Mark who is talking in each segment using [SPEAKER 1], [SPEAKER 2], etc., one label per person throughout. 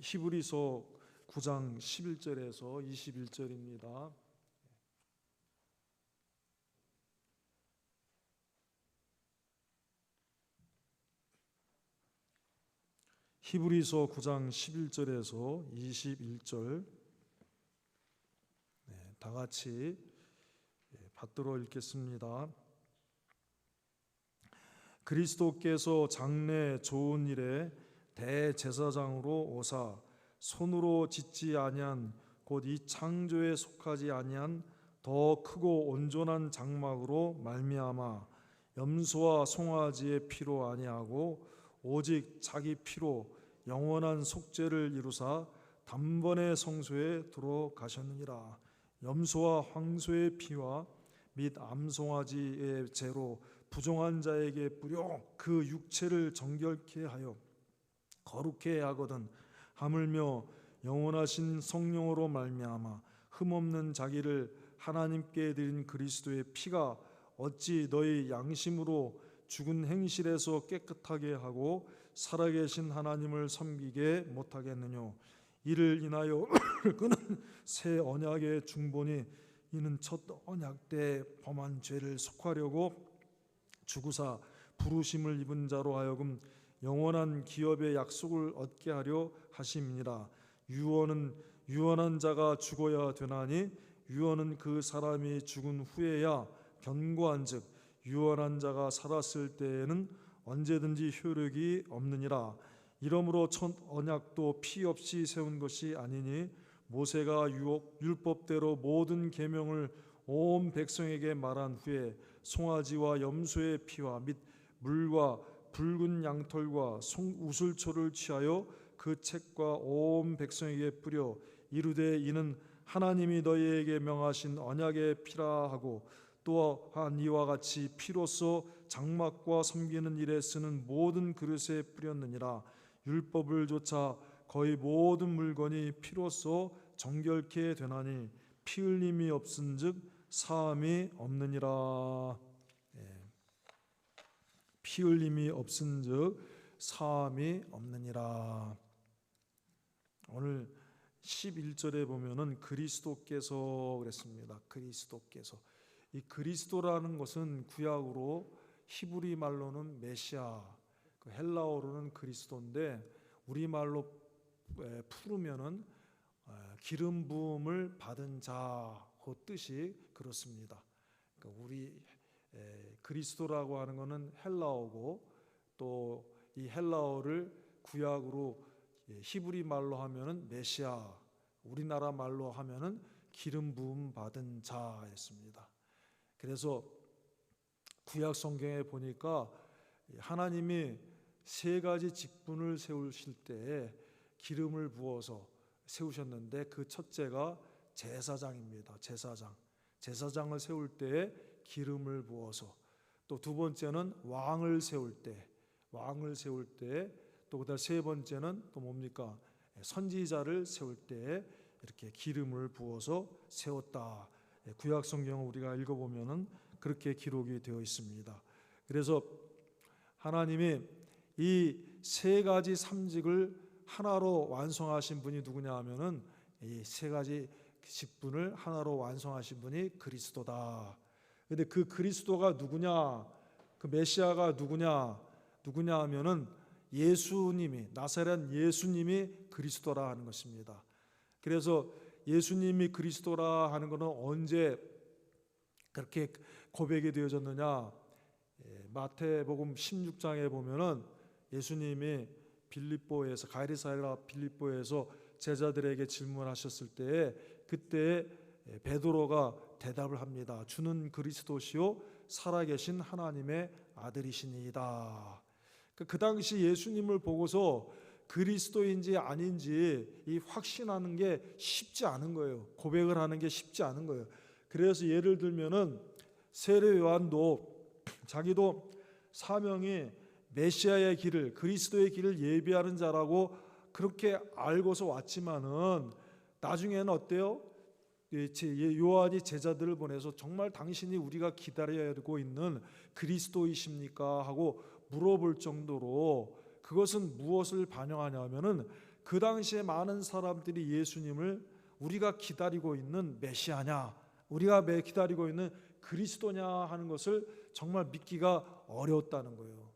[SPEAKER 1] 히브리서 9장 11절에서 21절입니다. 히브리서 9장 11절에서 21절 다 같이 받들어 읽겠습니다. 그리스도께서 장래 좋은 일에 대제사장으로 오사 손으로 짓지 아니한 곧 이 창조에 속하지 아니한 더 크고 온전한 장막으로 말미암아 염소와 송아지의 피로 아니하고 오직 자기 피로 영원한 속죄를 이루사 단번에 성소에 들어가셨느니라. 염소와 황소의 피와 및 암송아지의 죄로 부정한 자에게 뿌려 그 육체를 정결케 하여 거룩해 하거든 하물며 영원하신 성령으로 말미암아 흠없는 자기를 하나님께 드린 그리스도의 피가 어찌 너희 양심으로 죽은 행실에서 깨끗하게 하고 살아계신 하나님을 섬기게 못하겠느냐. 이를 인하여 그는 새 언약의 중본이 이는 첫 언약 때 범한 죄를 속하려고 죽으사 부르심을 입은 자로 하여금 영원한 기업의 약속을 얻게 하려 하심이니라. 유언은 유언한 자가 죽어야 되나니 유언은 그 사람이 죽은 후에야 견고한즉 유언한 자가 살았을 때에는 언제든지 효력이 없느니라. 이러므로 첫 언약도 피 없이 세운 것이 아니니 모세가 율법대로 모든 계명을 온 백성에게 말한 후에 송아지와 염소의 피와 및 물과 붉은 양털과 우슬초를 취하여 그 책과 온 백성에게 뿌려 이르되 이는 하나님이 너희에게 명하신 언약의 피라 하고 또한 이와 같이 피로써 장막과 섬기는 일에 쓰는 모든 그릇에 뿌렸느니라. 율법을 조차 거의 모든 물건이 피로써 정결케 되나니 피 흘림이 없은즉 사함이 없느니라. 피 흘림이 없은즉 사함이 없느니라. 오늘 11절에 보면은 그리스도께서 그랬습니다. 그리스도께서. 이 그리스도라는 것은 구약으로 히브리 말로는 메시아, 그 헬라어로는 그리스도인데 우리말로 풀으면은 기름 부음을 받은 자 그 뜻이 그렇습니다. 그러니까 우리 그리스도라고 하는 것은 헬라어고 또 이 헬라어를 구약으로 히브리 말로 하면은 메시아, 우리나라 말로 하면은 기름 부음 받은 자였습니다. 그래서 구약 성경에 보니까 하나님이 세 가지 직분을 세우실 때 기름을 부어서 세우셨는데 그 첫째가 제사장입니다. 제사장을 세울 때 기름을 부어서 또 두 번째는 왕을 세울 때 또 그다음 세 번째는 또 뭡니까? 선지자를 세울 때 이렇게 기름을 부어서 세웠다. 구약 성경을 우리가 읽어보면은 그렇게 기록이 되어 있습니다. 그래서 하나님이 이 세 가지 삼직을 하나로 완성하신 분이 누구냐 하면은 이 세 가지 직분을 하나로 완성하신 분이 그리스도다. 근데 그 그리스도가 누구냐? 그 메시아가 누구냐 하면은 예수님이, 나사렛 예수님이 그리스도라 하는 것입니다. 그래서 예수님이 그리스도라 하는 것은 언제 그렇게 고백이 되어졌느냐? 마태복음 16장에 보면은 예수님이 빌립보에서 가이사랴 빌립보에서 제자들에게 질문하셨을 때에 그때 베드로가 대답을 합니다. 주는 그리스도시요 살아계신 하나님의 아들이시니이다. 그 당시 예수님을 보고서 그리스도인지 아닌지 이 확신하는 게 쉽지 않은 거예요. 고백을 하는 게 쉽지 않은 거예요. 그래서 예를 들면은 세례 요한도 자기도 사명이 메시아의 길을, 그리스도의 길을 예비하는 자라고 그렇게 알고서 왔지만은 나중에는 어때요? 요한이 제자들을 보내서 정말 당신이 우리가 기다려야 되고 있는 그리스도이십니까? 하고 물어볼 정도로 그것은 무엇을 반영하냐면은 그 당시에 많은 사람들이 예수님을 우리가 기다리고 있는 메시아냐, 우리가 기다리고 있는 그리스도냐 하는 것을 정말 믿기가 어려웠다는 거예요.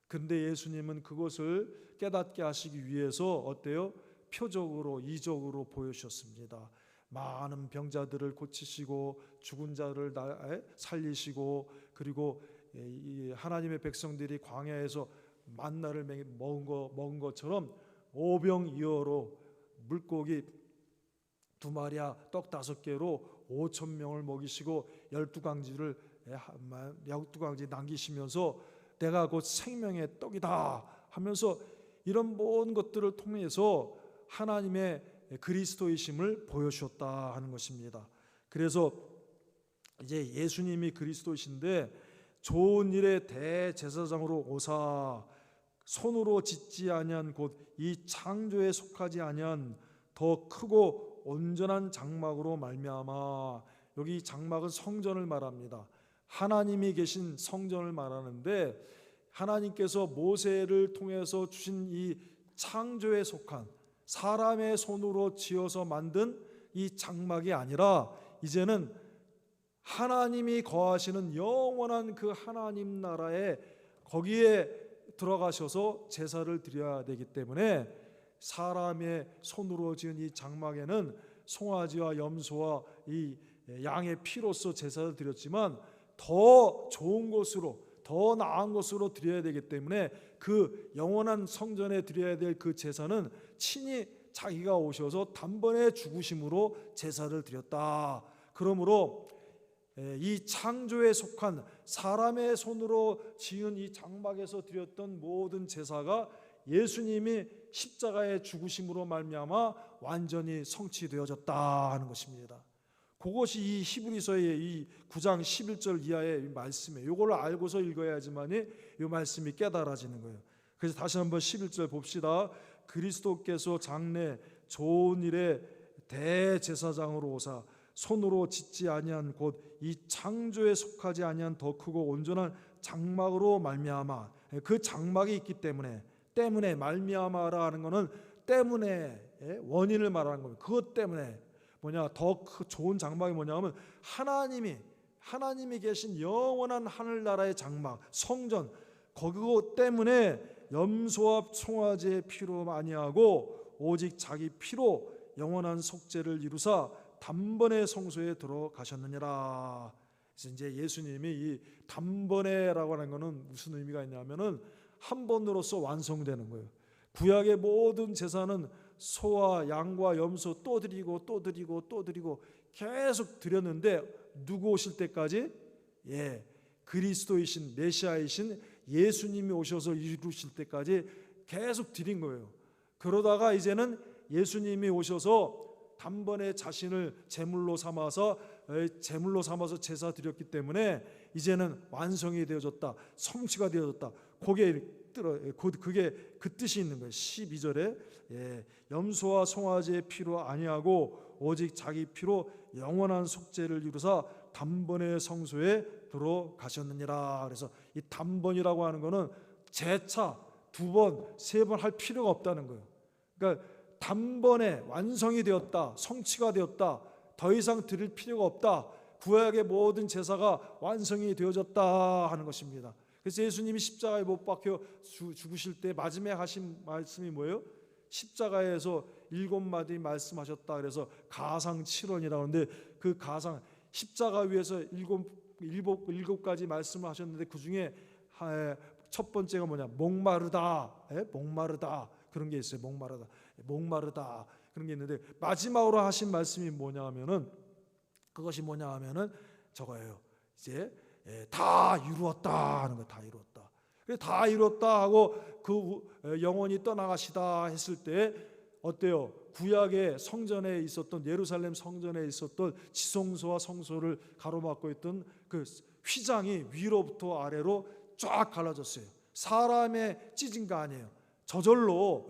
[SPEAKER 1] 근데 예수님은 그것을 깨닫게 하시기 위해서 어때요? 표적으로, 이적으로 보여주셨습니다. 많은 병자들을 고치시고 죽은 자를 살리시고, 그리고 하나님의 백성들이 광야에서 만나를 먹은 것처럼 오병이어로 물고기 2마리와 떡 5개로 5,000명을 먹이시고 12강지 남기시면서 내가 곧 생명의 떡이다 하면서 이런 모든 것들을 통해서 하나님의 그리스도이심을 보여주셨다 하는 것입니다. 그래서 이제 예수님이 그리스도이신데 좋은 일의 대제사장으로 오사 손으로 짓지 아니한 곧 이 창조에 속하지 아니한 더 크고 온전한 장막으로 말미암아, 여기 장막은 성전을 말합니다. 하나님이 계신 성전을 말하는데 하나님께서 모세를 통해서 주신 이 창조에 속한 사람의 손으로 지어서 만든 이 장막이 아니라 이제는 하나님이 거하시는 영원한 그 하나님 나라에 거기에 들어가셔서 제사를 드려야 되기 때문에 사람의 손으로 지은 이 장막에는 송아지와 염소와 이 양의 피로써 제사를 드렸지만 더 좋은 것으로, 더 나은 것으로 드려야 되기 때문에 그 영원한 성전에 드려야 될 그 제사는 친히 자기가 오셔서 단번에 죽으심으로 제사를 드렸다. 그러므로 이 창조에 속한 사람의 손으로 지은 이 장막에서 드렸던 모든 제사가 예수님이 십자가의 죽으심으로 말미암아 완전히 성취되어졌다 하는 것입니다. 그것이 이 히브리서의 이 9장 11절 이하의 말씀이에요. 이걸 알고서 읽어야지만이 이 말씀이 깨달아지는 거예요. 그래서 다시 한번 11절 봅시다. 그리스도께서 장래 좋은 일에 대제사장으로 오사 손으로 짓지 아니한 곧 이 창조에 속하지 아니한 더 크고 온전한 장막으로 말미암아, 그 장막이 있기 때문에 말미암아라 하는 것은 때문에 원인을 말하는 겁니다. 그것 때문에 뭐냐, 더 좋은 장막이 뭐냐면 하나님이 계신 영원한 하늘나라의 장막, 성전, 그것 때문에 염소와 송아지의 피로 아니하고 오직 자기 피로 영원한 속죄를 이루사 단번에 성소에 들어가셨느니라. 그래서 이제 예수님이 이 단번에라고 하는 것은 무슨 의미가 있냐면은 한 번으로서 완성되는 거예요. 구약의 모든 제사는 소와 양과 염소 또 드리고 또 드리고 또 드리고 계속 드렸는데 누구 오실 때까지? 그리스도이신 메시아이신 예수님이 오셔서 이루실 때까지 계속 드린 거예요. 그러다가 이제는 예수님이 오셔서 단번에 자신을 제물로 삼아서 제사 드렸기 때문에 이제는 완성이 되어졌다, 성취가 되어졌다. 그게 그 뜻이 있는 거예요. 12절에 염소와 송아지의 피로 아니하고 오직 자기 피로 영원한 속죄를 이루사 단번에 성소에 들어가셨느니라. 그래서 이 단번이라고 하는 거는 재차 2번, 3번 할 필요가 없다는 거예요. 그러니까 단번에 완성이 되었다, 성취가 되었다, 더 이상 드릴 필요가 없다, 구약의 모든 제사가 완성이 되어졌다 하는 것입니다. 그래서 예수님이 십자가에 못 박혀 죽으실 때 마지막에 하신 말씀이 뭐예요? 십자가에서 7마디 말씀하셨다. 그래서 가상 7원이라고 하는데 그 가상, 십자가 위에서 7가지 말씀을 하셨는데 그 중에 첫 번째가 뭐냐? 목마르다. 목마르다. 그런 게 있어요. 목마르다. 그런 게 있는데 마지막으로 하신 말씀이 뭐냐 하면은, 그것이 뭐냐 하면은 저거예요. 이제 다 이루었다 하는 거. 다 이루었다. 그래서 다 이루었다 하고 그 영원히 떠나가시다 했을 때 어때요? 구약의 성전에 있었던, 예루살렘 성전에 있었던 지성소와 성소를 가로막고 있던 그 휘장이 위로부터 아래로 쫙 갈라졌어요. 사람의 찢은 거 아니에요. 저절로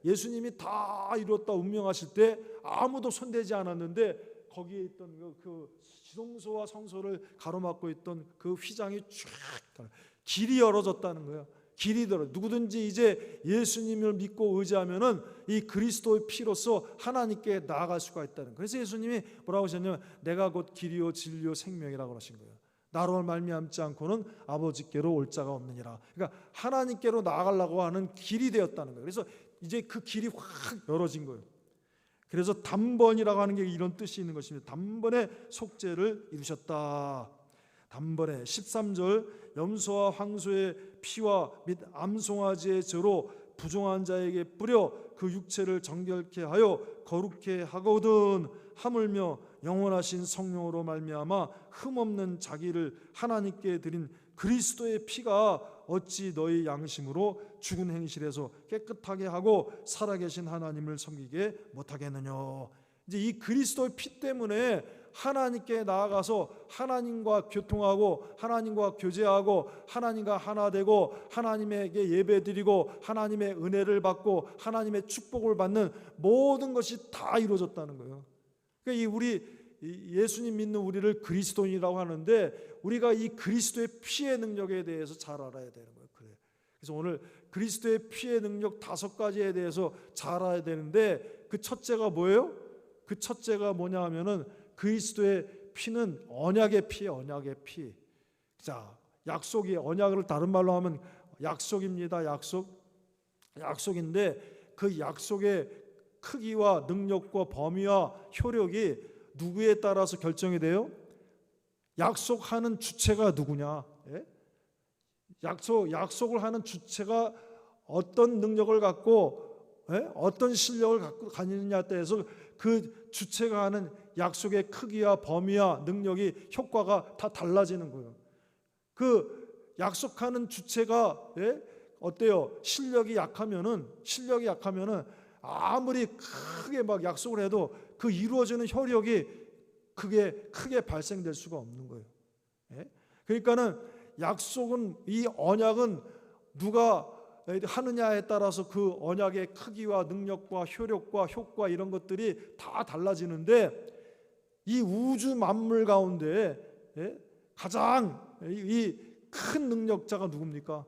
[SPEAKER 1] 예수님이 다 이뤘다 운명하실 때 아무도 손대지 않았는데 거기에 있던 그 지성소와 성소를 가로막고 있던 그 휘장이 쫙 길이 열어졌다는 거예요. 길이더라. 누구든지 이제 예수님을 믿고 의지하면은 이 그리스도의 피로서 하나님께 나아갈 수가 있다는 거예요. 그래서 예수님이 뭐라고 하셨냐면 내가 곧 길이요 진리요 생명이라고 하신 거예요. 나로 말미암지 않고는 아버지께로 올 자가 없느니라. 그러니까 하나님께로 나아가려고 하는 길이 되었다는 거예요. 그래서 이제 그 길이 확 열어진 거예요. 그래서 단번이라고 하는 게 이런 뜻이 있는 것입니다. 단번에 속죄를 이루셨다. 단번에 13절 염소와 황소의 피와 및 암송아지의 젖으로 부정한 자에게 뿌려 그 육체를 정결케 하여 거룩케 하거든 하물며 영원하신 성령으로 말미암아 흠없는 자기를 하나님께 드린 그리스도의 피가 어찌 너희 양심으로 죽은 행실에서 깨끗하게 하고 살아계신 하나님을 섬기게 못하겠느냐. 이제 이 그리스도의 피 때문에 하나님께 나아가서 하나님과 교통하고 하나님과 교제하고 하나님과 하나 되고 하나님에게 예배드리고 하나님의 은혜를 받고 하나님의 축복을 받는 모든 것이 다 이루어졌다는 거예요. 그러니까 우리 예수님 믿는 우리를 그리스도인이라고 하는데 우리가 이 그리스도의 피의 능력에 대해서 잘 알아야 되는 거예요. 그래서 오늘 그리스도의 피의 능력 5가지에 대해서 잘 알아야 되는데 그 첫째가 뭐예요? 그 첫째가 뭐냐 하면은 그리스도의 피는 언약의 피예요. 언약의 피. 자, 약속이 언약을 다른 말로 하면 약속입니다. 약속인데 그 약속의 크기와 능력과 범위와 효력이 누구에 따라서 결정이 돼요? 약속하는 주체가 누구냐? 예? 약속을 하는 주체가 어떤 능력을 갖고 어떤 실력을 갖고 가느냐에 따라서 그 주체가 하는 약속의 크기와 범위와 능력이 효과가 다 달라지는 거예요. 그 약속하는 주체가 어때요? 실력이 약하면은 아무리 크게 막 약속을 해도 그 이루어지는 효력이 크게 발생될 수가 없는 거예요. 그러니까는 약속은 이 언약은 누가 하느냐에 따라서 그 언약의 크기와 능력과 효력과 효과 이런 것들이 다 달라지는데 이 우주 만물 가운데 가장 이 큰 능력자가 누굽니까?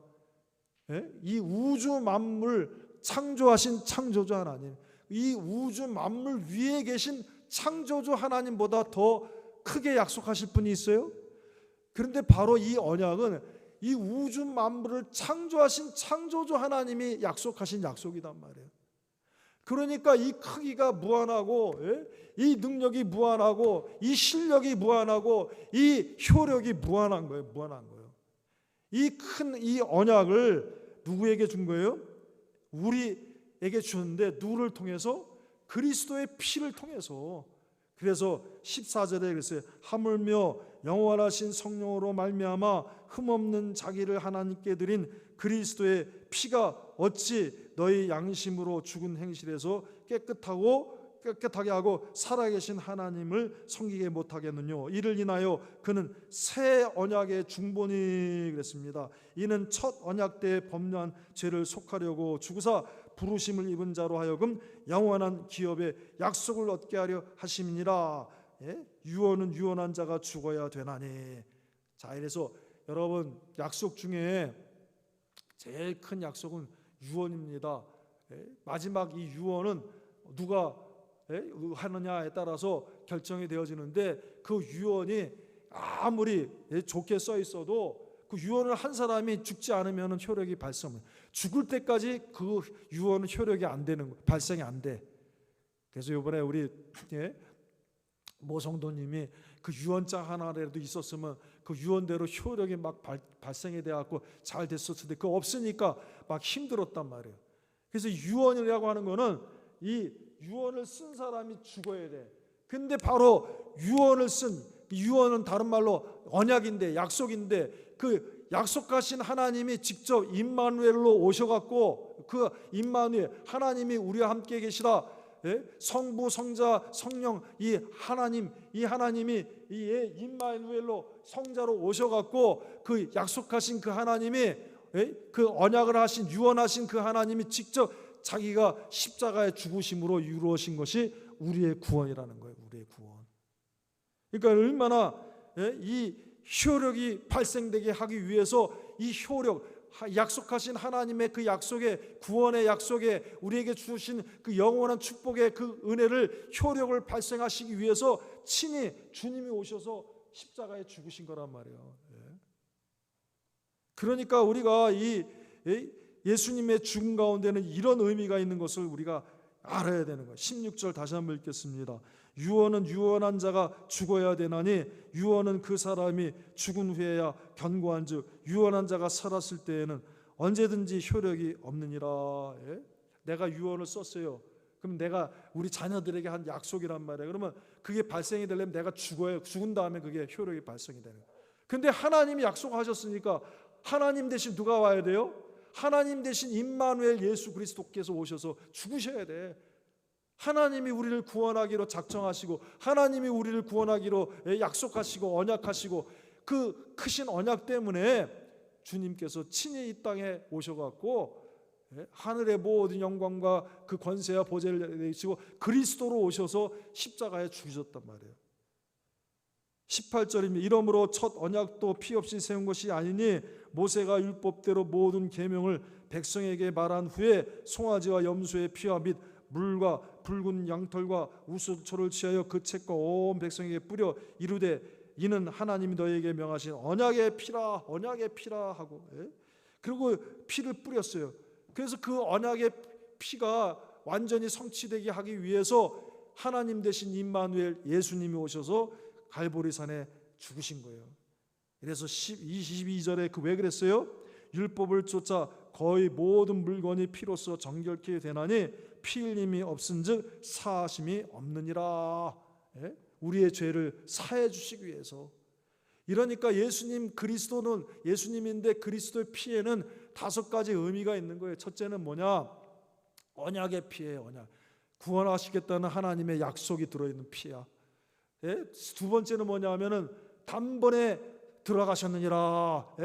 [SPEAKER 1] 이 우주 만물 창조하신 창조주 하나님, 이 우주 만물 위에 계신 창조주 하나님보다 더 크게 약속하실 분이 있어요? 그런데 바로 이 언약은 이 우주 만물을 창조하신 창조주 하나님이 약속하신 약속이단 말이에요. 그러니까 이 크기가 무한하고 이 능력이 무한하고 이 실력이 무한하고 이 효력이 무한한 거예요. 이 큰 이 언약을 누구에게 준 거예요? 우리에게 주는데 누구를 통해서? 그리스도의 피를 통해서. 그래서 14절에 그랬어요. 하물며 영원하신 성령으로 말미암아 흠없는 자기를 하나님께 드린 그리스도의 피가 어찌 너희 양심으로 죽은 행실에서 깨끗하게 하고 살아계신 하나님을 섬기게 못하겠느냐. 이를 인하여 그는 새 언약의 중본이 그랬습니다. 이는 첫 언약 때 범죄한 죄를 속하려고 죽으사 부르심을 입은 자로 하여금 영원한 기업의 약속을 얻게 하려 하심이니라. 유언은 유언한 자가 죽어야 되나니. 자, 이래서 여러분 약속 중에 제일 큰 약속은 유언입니다. 마지막 이 유언은 누가 하느냐에 따라서 결정이 되어지는데 그 유언이 아무리 좋게 써 있어도 그 유언을 한 사람이 죽지 않으면 효력이 발생해요. 죽을 때까지 그 유언은 효력이 안 되는 거예요. 발생이 안 돼. 그래서 이번에 우리 모 성도님이 그 유언장 하나라도 있었으면 그 유언대로 효력이 막 발생이 돼갖고 잘 됐었을 텐데 그거 없으니까 막 힘들었단 말이에요. 그래서 유언이라고 하는 거는 이 유언을 쓴 사람이 죽어야 돼. 근데 바로 유언은 다른 말로 언약인데 약속인데 그 약속하신 하나님이 직접 임마누엘로 오셔갖고 그 임마누엘 하나님이 우리와 함께 계시다. 성부 성자 성령 이 하나님이 이 임마누엘로 성자로 오셔갖고 그 약속하신 그 하나님이 그 언약을 하신 유언하신 그 하나님이 직접 자기가 십자가의 죽으심으로 이루어진 것이 우리의 구원이라는 거예요. 우리의 구원. 그러니까 얼마나 이 효력이 발생되게 하기 위해서 이 효력 약속하신 하나님의 그 약속에, 구원의 약속에, 우리에게 주신 그 영원한 축복의 그 은혜를, 효력을 발생하시기 위해서 친히 주님이 오셔서 십자가에 죽으신 거란 말이에요. 그러니까 우리가 이 예수님의 죽음 가운데는 이런 의미가 있는 것을 우리가 알아야 되는 거예요. 16절 다시 한번 읽겠습니다. 유언은 유언한 자가 죽어야 되나니 유언은 그 사람이 죽은 후에야 견고한즉 유언한 자가 살았을 때에는 언제든지 효력이 없느니라. 내가 유언을 썼어요. 그럼 내가 우리 자녀들에게 한 약속이란 말이에요. 그러면 그게 발생이 되려면 내가 죽어요. 죽은 다음에 그게 효력이 발생이 되는 거예요. 근데 하나님이 약속하셨으니까 하나님 대신 누가 와야 돼요? 하나님 대신 임마누엘 예수 그리스도께서 오셔서 죽으셔야 돼. 하나님이 우리를 구원하기로 작정하시고 하나님이 우리를 구원하기로 약속하시고 언약하시고 그 크신 언약 때문에 주님께서 친히 이 땅에 오셔갖고 하늘의 모든 영광과 그 권세와 보좌를 내리시고 그리스도로 오셔서 십자가에 죽으셨단 말이에요. 18절입니다. 이러므로 첫 언약도 피 없이 세운 것이 아니니 모세가 율법대로 모든 계명을 백성에게 말한 후에 송아지와 염소의 피와 및 물과 붉은 양털과 우수초를 취하여 그 책과 온 백성에게 뿌려 이르되 이는 하나님이 너희에게 명하신 언약의 피라, 언약의 피라 하고, 그리고 피를 뿌렸어요. 그래서 그 언약의 피가 완전히 성취되게 하기 위해서 하나님 대신 임마누엘 예수님이 오셔서 갈보리산에 죽으신 거예요. 그래서 22절에 왜 그랬어요? 율법을 쫓아 거의 모든 물건이 피로써 정결케 되나니 피 흘림이 없은즉 사하심이 없느니라. 우리의 죄를 사해 주시기 위해서. 이러니까 예수님 그리스도는 예수님인데 그리스도의 피에는 5가지 의미가 있는 거예요. 첫째는 뭐냐? 언약의 피예요. 언약. 구원하시겠다는 하나님의 약속이 들어있는 피야. 두 번째는 뭐냐 하면은 단번에 들어가셨느니라.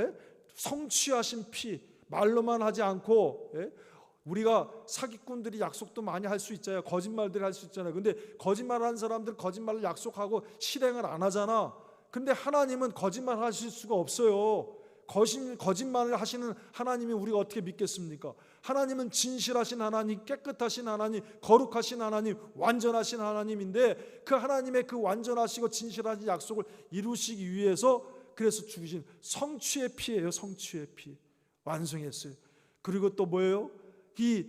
[SPEAKER 1] 성취하신 피. 말로만 하지 않고, 우리가 사기꾼들이 약속도 많이 할 수 있잖아요. 거짓말들이 할 수 있잖아요. 근데 거짓말하는 사람들은 거짓말을 약속하고 실행을 안 하잖아. 근데 하나님은 거짓말 하실 수가 없어요. 거짓말을 하시는 하나님이 우리가 어떻게 믿겠습니까? 하나님은 진실하신 하나님, 깨끗하신 하나님, 거룩하신 하나님, 완전하신 하나님인데 그 하나님의 그 완전하시고 진실하신 약속을 이루시기 위해서 그래서 죽으신 성취의 피예요. 성취의 피. 완성했어요. 그리고 또 뭐예요? 이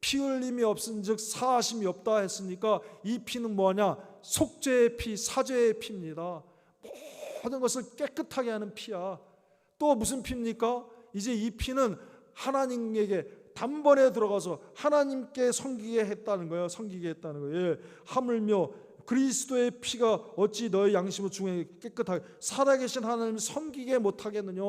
[SPEAKER 1] 피 흘림이 없은즉 사하심이 없다 했으니까 이 피는 뭐냐? 속죄의 피, 사죄의 피입니다. 모든 것을 깨끗하게 하는 피야. 또 무슨 피입니까? 이제 이 피는 하나님에게 단번에 들어가서 하나님께 섬기게 했다는 거예요. 섬기게 했다는 거예요. 하물며 그리스도의 피가 어찌 너의 양심을 중에 깨끗하게 살아계신 하나님을 섬기게 못하겠느냐?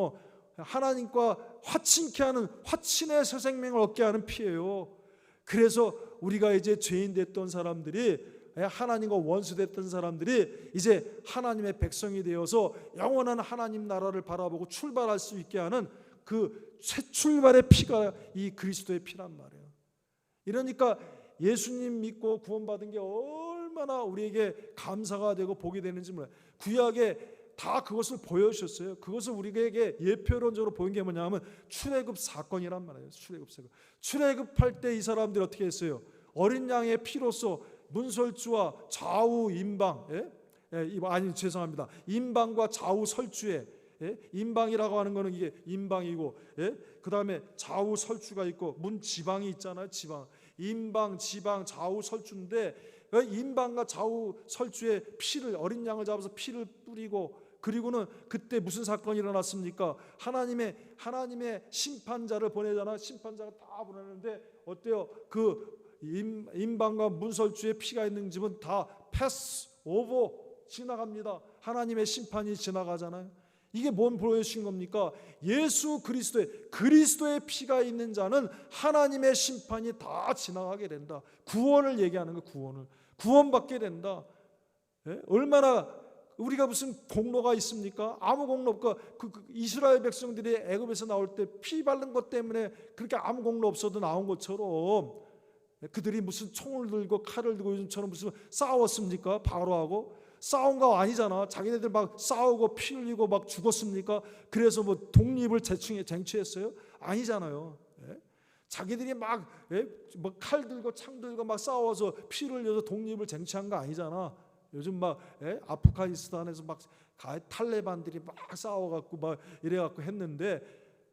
[SPEAKER 1] 하나님과 화친케 하는 화친의 새 생명을 얻게 하는 피예요. 그래서 우리가 이제 죄인 됐던 사람들이, 하나님과 원수 됐던 사람들이 이제 하나님의 백성이 되어서 영원한 하나님 나라를 바라보고 출발할 수 있게 하는 그 새 출발의 피가 이 그리스도의 피란 말이에요. 이러니까 예수님 믿고 구원받은 게 얼마나 우리에게 감사가 되고 복이 되는지 몰라요. 구약에 다 그것을 보여주셨어요. 그것을 우리에게 예표론적으로 보인 게 뭐냐면 출애굽 사건이란 말이에요. 출애굽할 때 이 사람들이 어떻게 했어요? 어린 양의 피로써 문설주와 좌우 임방, 죄송합니다. 임방과 좌우 설주에, 임방이라고 하는 거는 이게 임방이고, 그 다음에 좌우 설주가 있고 문 지방이 있잖아요. 지방, 임방, 지방, 좌우 설주인데 임방과 좌우 설주에 피를, 어린 양을 잡아서 피를 뿌리고, 그리고는 그때 무슨 사건이 일어났습니까? 하나님의 심판자를 보내잖아. 심판자가 다 보내는데 어때요? 그 임방과 문설주에 피가 있는 집은 다 패스 오버 지나갑니다. 하나님의 심판이 지나가잖아요. 이게 뭔 보여주신 겁니까? 예수 그리스도의 피가 있는 자는 하나님의 심판이 다 지나가게 된다. 구원을 얘기하는 거예요. 구원받게 된다. 얼마나 우리가 무슨 공로가 있습니까? 아무 공로 없고 그 이스라엘 백성들이 애굽에서 나올 때 피 바른 것 때문에 그렇게 아무 공로 없어도 나온 것처럼 그들이 무슨 총을 들고 칼을 들고 요즘처럼 무슨 싸웠습니까? 바로하고. 싸운 거 아니잖아. 자기네들 막 싸우고 피 흘리고 막 죽었습니까? 그래서 뭐 독립을 쟁취했어요? 아니잖아요. 예? 자기들이 막 칼 들고 창 들고 막 싸워서 피를 흘려서 독립을 쟁취한 거 아니잖아. 요즘 막 아프가니스탄에서 막 탈레반들이 막 싸워갖고 막 이래갖고 했는데,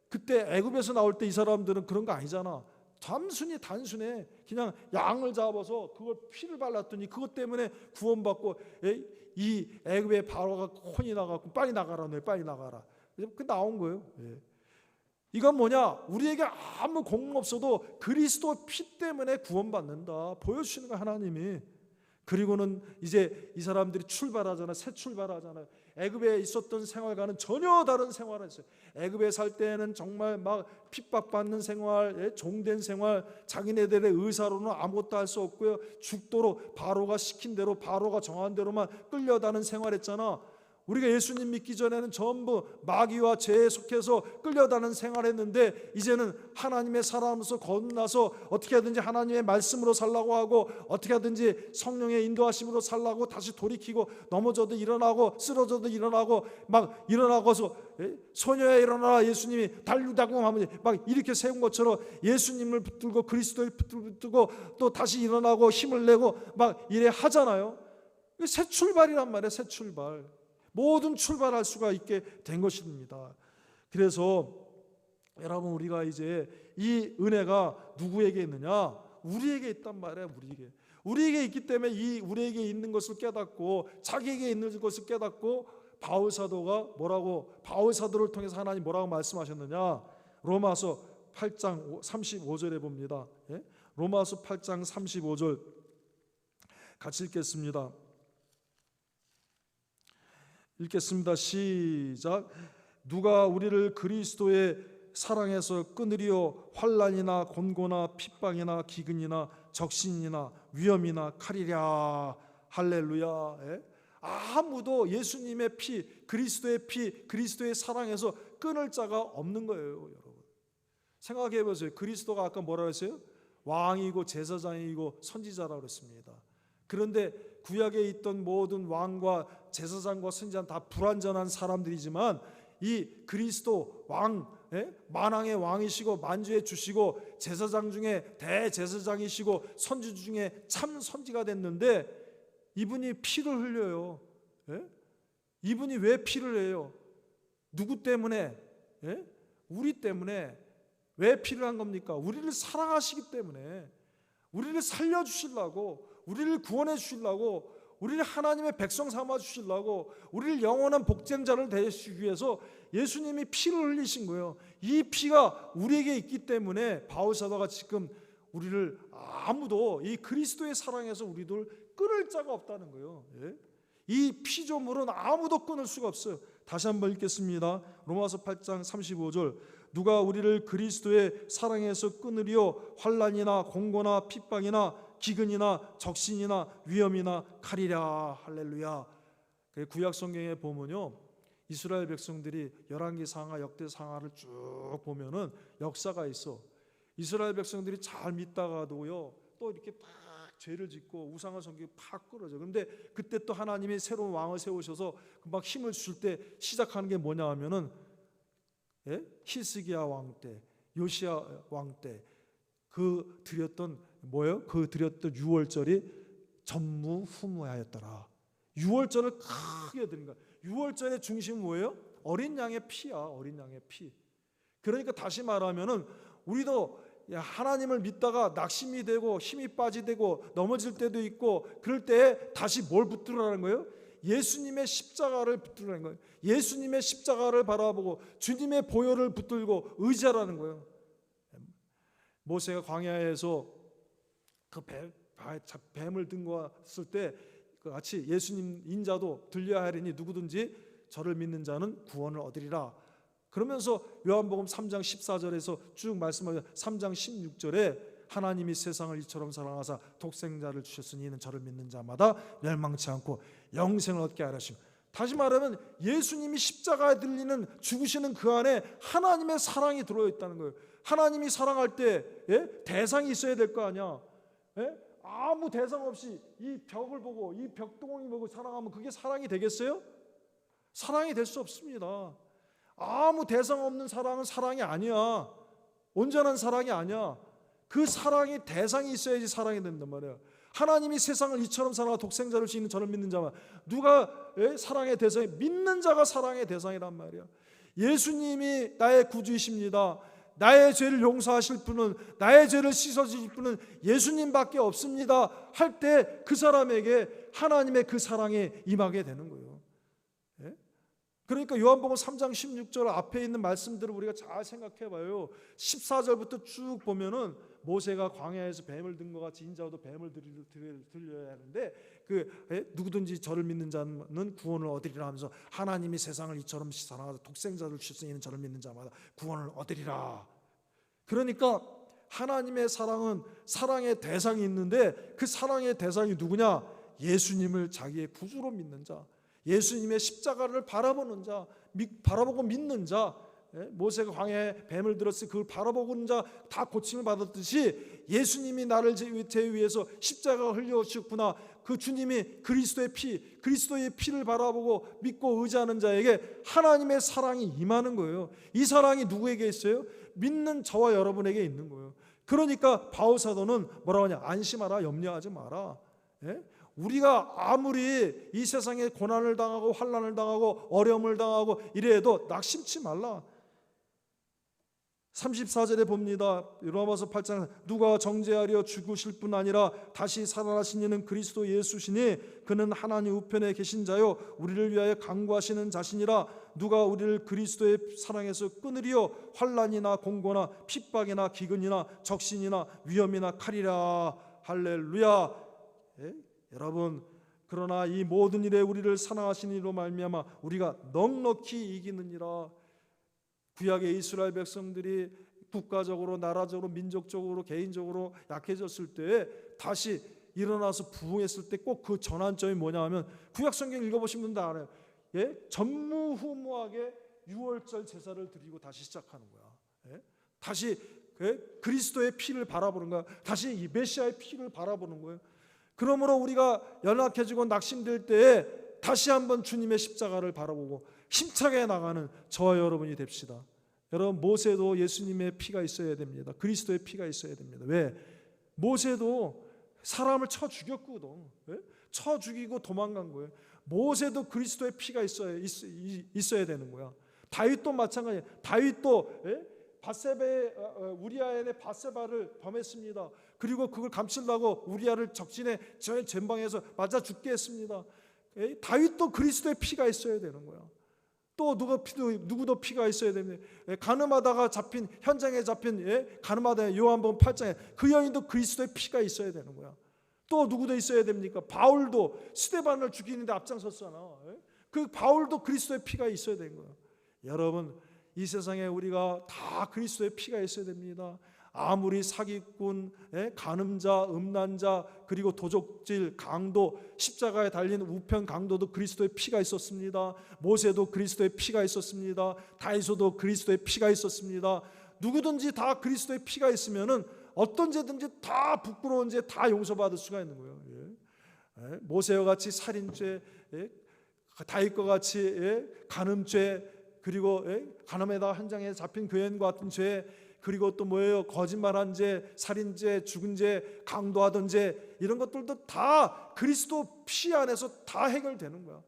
[SPEAKER 1] 그때 애굽에서 나올 때 이 사람들은 그런 거 아니잖아. 단순해. 그냥 양을 잡아서 그걸 피를 발랐더니 그것 때문에 구원받고 이 애굽의 바로가 혼이 나갖고 빨리 나가라, 너 빨리 나가라. 그 나온 거예요. 이건 뭐냐? 우리에게 아무 공은 없어도 그리스도 피 때문에 구원받는다 보여주시는 거야, 하나님이. 그리고는 이제 이 사람들이 출발하잖아. 새 출발하잖아요. 애굽에 있었던 생활과는 전혀 다른 생활을 했어요. 애굽에 살 때는 정말 막 핍박받는 생활, 종된 생활, 자기네들의 의사로는 아무것도 할 수 없고요. 죽도록 바로가 시킨 대로, 바로가 정한 대로만 끌려다는 생활했잖아. 우리가 예수님 믿기 전에는 전부 마귀와 죄에 속해서 끌려다는 생활했는데, 이제는 하나님의 사람으로서 거듭나서 어떻게 하든지 하나님의 말씀으로 살라고 하고, 어떻게 하든지 성령의 인도하심으로 살라고 다시 돌이키고, 넘어져도 일어나고 쓰러져도 일어나고 막 일어나고서 소녀야 일어나라, 예수님이 달리다고 하면 막 이렇게 세운 것처럼 예수님을 붙들고 그리스도를 붙들고 또 다시 일어나고 힘을 내고 막 이래 하잖아요. 새 출발이란 말이에요. 새 출발. 모든 출발할 수가 있게 된 것입니다. 그래서 여러분, 우리가 이제 이 은혜가 누구에게 있느냐? 우리에게 있단 말이에요. 우리에게 있기 때문에 이 우리에게 있는 것을 깨닫고, 자기에게 있는 것을 깨닫고, 바울 사도가 뭐라고, 바울 사도를 통해서 하나님 뭐라고 말씀하셨느냐? 로마서 8장 35절에 봅니다. 로마서 8장 35절 같이 읽겠습니다. 읽겠습니다. 시작. 누가 우리를 그리스도의 사랑에서 끊으리요? 환난이나 곤고나 핍박이나 기근이나 적신이나 위험이나 칼이랴. 할렐루야. 아무도 예수님의 피, 그리스도의 피, 그리스도의 사랑에서 끊을 자가 없는 거예요, 여러분. 생각해 보세요. 그리스도가 아까 뭐라고 했어요? 왕이고 제사장이고 선지자라고 그랬습니다. 그런데 구약에 있던 모든 왕과 제사장과 선지자는 다 불완전한 사람들이지만, 이 그리스도 왕, 만왕의 왕이시고 만주의 주시고 제사장 중에 대제사장이시고 선지 중에 참 선지가 됐는데, 이분이 피를 흘려요. 이분이 왜 피를 흘려요? 누구 때문에? 우리 때문에. 왜 피를 한 겁니까? 우리를 사랑하시기 때문에, 우리를 살려주시려고, 우리를 구원해 주시려고, 우리를 하나님의 백성 삼아 주시려고, 우리를 영원한 복쟁자를 되시기 위해서 예수님이 피를 흘리신 거예요. 이 피가 우리에게 있기 때문에 바울 사도가 지금 우리를 아무도 이 그리스도의 사랑에서 우리들 끊을 자가 없다는 거예요. 이 피조물은 아무도 끊을 수가 없어요. 다시 한번 읽겠습니다. 로마서 8장 35절. 누가 우리를 그리스도의 사랑에서 끊으리요? 환난이나 공고나 핍박이나 기근이나 적신이나 위험이나 칼이랴. 할렐루야. 구약 성경에 보면요, 이스라엘 백성들이 열왕기 상하, 역대 상하를 쭉 보면은 역사가 있어. 이스라엘 백성들이 잘 믿다가도요, 또 이렇게 팍 죄를 짓고 우상을 섬기고 팍 끊어져. 그런데 그때 또 하나님이 새로운 왕을 세우셔서 막 힘을 줄 때 시작하는 게 뭐냐 하면은, 히스기야 왕 때, 요시야 왕 때 그 드렸던 뭐예요? 그 드렸던 유월절이 전무후무하였더라. 유월절을 크게 드린 거야. 유월절의 중심은 뭐예요? 어린 양의 피야. 어린 양의 피. 그러니까 다시 말하면은, 우리도 하나님을 믿다가 낙심이 되고 힘이 빠지고 넘어질 때도 있고, 그럴 때 다시 뭘 붙들으라는 거예요? 예수님의 십자가를 붙들라는 거예요. 예수님의 십자가를 바라보고 주님의 보혈을 붙들고 의지하라는 거예요. 모세가 광야에서 그 뱀을 든 것을 때 같이 예수님 인자도 들려야 하리니 누구든지 저를 믿는 자는 구원을 얻으리라. 그러면서 요한복음 3장 14절에서 쭉 말씀하죠. 3장 16절에 하나님이 세상을 이처럼 사랑하사 독생자를 주셨으니 이는 저를 믿는 자마다 멸망치 않고 영생을 얻게 하시고. 다시 말하면 예수님이 십자가에 들리는 죽으시는 그 안에 하나님의 사랑이 들어있다는 거예요. 하나님이 사랑할 때 대상이 있어야 될 거 아니야. 아무 대상 없이 이 벽을 보고 이 벽동을 보고 사랑하면 그게 사랑이 되겠어요? 사랑이 될 수 없습니다. 아무 대상 없는 사랑은 사랑이 아니야. 온전한 사랑이 아니야. 그 사랑이 대상이 있어야지 사랑이 된단 말이야. 하나님이 세상을 이처럼 사랑하 독생자를 주시는 저를 믿는 자만, 누가 사랑의 대상이, 믿는 자가 사랑의 대상이란 말이야. 예수님이 나의 구주이십니다. 나의 죄를 용서하실 분은, 나의 죄를 씻어주실 분은 예수님밖에 없습니다 할 때 그 사람에게 하나님의 그 사랑이 임하게 되는 거예요. 그러니까 요한복음 3장 16절 앞에 있는 말씀들을 우리가 잘 생각해 봐요. 14절부터 쭉 보면은 모세가 광야에서 뱀을 든 것 같이 인자도 뱀을 들려야 하는데, 누구든지 저를 믿는 자는 구원을 얻으리라 하면서 하나님이 세상을 이처럼 사랑하사 독생자를 주시는 저를 믿는 자마다 구원을 얻으리라. 그러니까 하나님의 사랑은 사랑의 대상이 있는데, 그 사랑의 대상이 누구냐? 예수님을 자기의 구주로 믿는 자, 예수님의 십자가를 바라보는 자, 바라보고 믿는 자. 모세가 광야에 뱀을 들었을 그걸 바라보는 자 다 고침을 받았듯이 예수님이 나를 죄 위해서 십자가가 흘려주셨구나, 그 주님이 그리스도의 피를 바라보고 믿고 의지하는 자에게 하나님의 사랑이 임하는 거예요. 이 사랑이 누구에게 있어요? 믿는 저와 여러분에게 있는 거예요. 그러니까 바울 사도는 뭐라고 하냐? 안심하라, 염려하지 마라. 우리가 아무리 이 세상에 고난을 당하고 환난을 당하고 어려움을 당하고 이래도 낙심치 말라. 34절에 봅니다. 로마서 8장, 누가 정죄하려 죽으실 뿐 아니라 다시 살아나신 이는 그리스도 예수시니 그는 하나님 우편에 계신 자요 우리를 위하여 간구하시는 자신이라. 누가 우리를 그리스도의 사랑에서 끊으리요? 환난이나 공고나 핍박이나 기근이나 적신이나 위험이나 칼이라. 할렐루야. 여러분, 그러나 이 모든 일에 우리를 사랑하신 이로 말미암아 우리가 넉넉히 이기느니라. 구약의 이스라엘 백성들이 국가적으로, 나라적으로, 민족적으로, 개인적으로 약해졌을 때 다시 일어나서 부흥했을 때 꼭 그 전환점이 뭐냐 하면, 구약 성경 읽어보신 분들 알아요. 전무후무하게 유월절 제사를 드리고 다시 시작하는 거야. 다시 그리스도의 피를 바라보는 거야. 다시 이 메시아의 피를 바라보는 거예요. 그러므로 우리가 연약해지고 낙심될 때에 다시 한번 주님의 십자가를 바라보고 힘차게 나가는 저와 여러분이 됩시다. 여러분, 모세도 예수님의 피가 있어야 됩니다. 그리스도의 피가 있어야 됩니다. 왜? 모세도 사람을 쳐 죽였거든. 쳐 죽이고 도망간 거예요. 모세도 그리스도의 피가 있어야 되는 거야. 다윗도 마찬가지예요. 다윗도 우리아의 밧세바를 범했습니다. 그리고 그걸 감추려고 우리아를 적진에 전방에서 맞아 죽게 했습니다. 다윗도 그리스도의 피가 있어야 되는 거야. 또 누구도 피가 있어야 됩니다. 가늠하다가 잡힌, 현장에 잡힌 가늠하다 요한복음 8장에 그 여인도 그리스도의 피가 있어야 되는 거야. 또 누구도 있어야 됩니까? 바울도 스데반을 죽이는데 앞장섰잖아. 그 바울도 그리스도의 피가 있어야 되는 거야. 여러분, 이 세상에 우리가 다 그리스도의 피가 있어야 됩니다. 아무리 사기꾼, 간음자, 음란자, 그리고 도적질, 강도, 십자가에 달린 우편 강도도 그리스도의 피가 있었습니다. 모세도 그리스도의 피가 있었습니다. 다윗도 그리스도의 피가 있었습니다. 누구든지 다 그리스도의 피가 있으면은 어떤 죄든지 다 부끄러운 죄 다 용서받을 수가 있는 거예요. 모세와 같이 살인죄, 다윗과 같이 간음죄, 그리고 간음에다 현장에 잡힌 그 여인과 같은 죄, 그리고 또 뭐예요? 거짓말한 죄, 살인죄, 죽은 죄, 강도하던 죄, 이런 것들도 다 그리스도 피 안에서 다 해결되는 거야.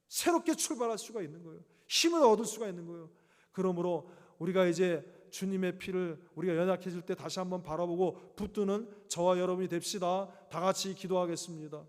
[SPEAKER 1] 새롭게 출발할 수가 있는 거예요. 힘을 얻을 수가 있는 거예요. 그러므로 우리가 이제 주님의 피를 우리가 연약해질 때 다시 한번 바라보고 붙드는 저와 여러분이 됩시다. 다 같이 기도하겠습니다.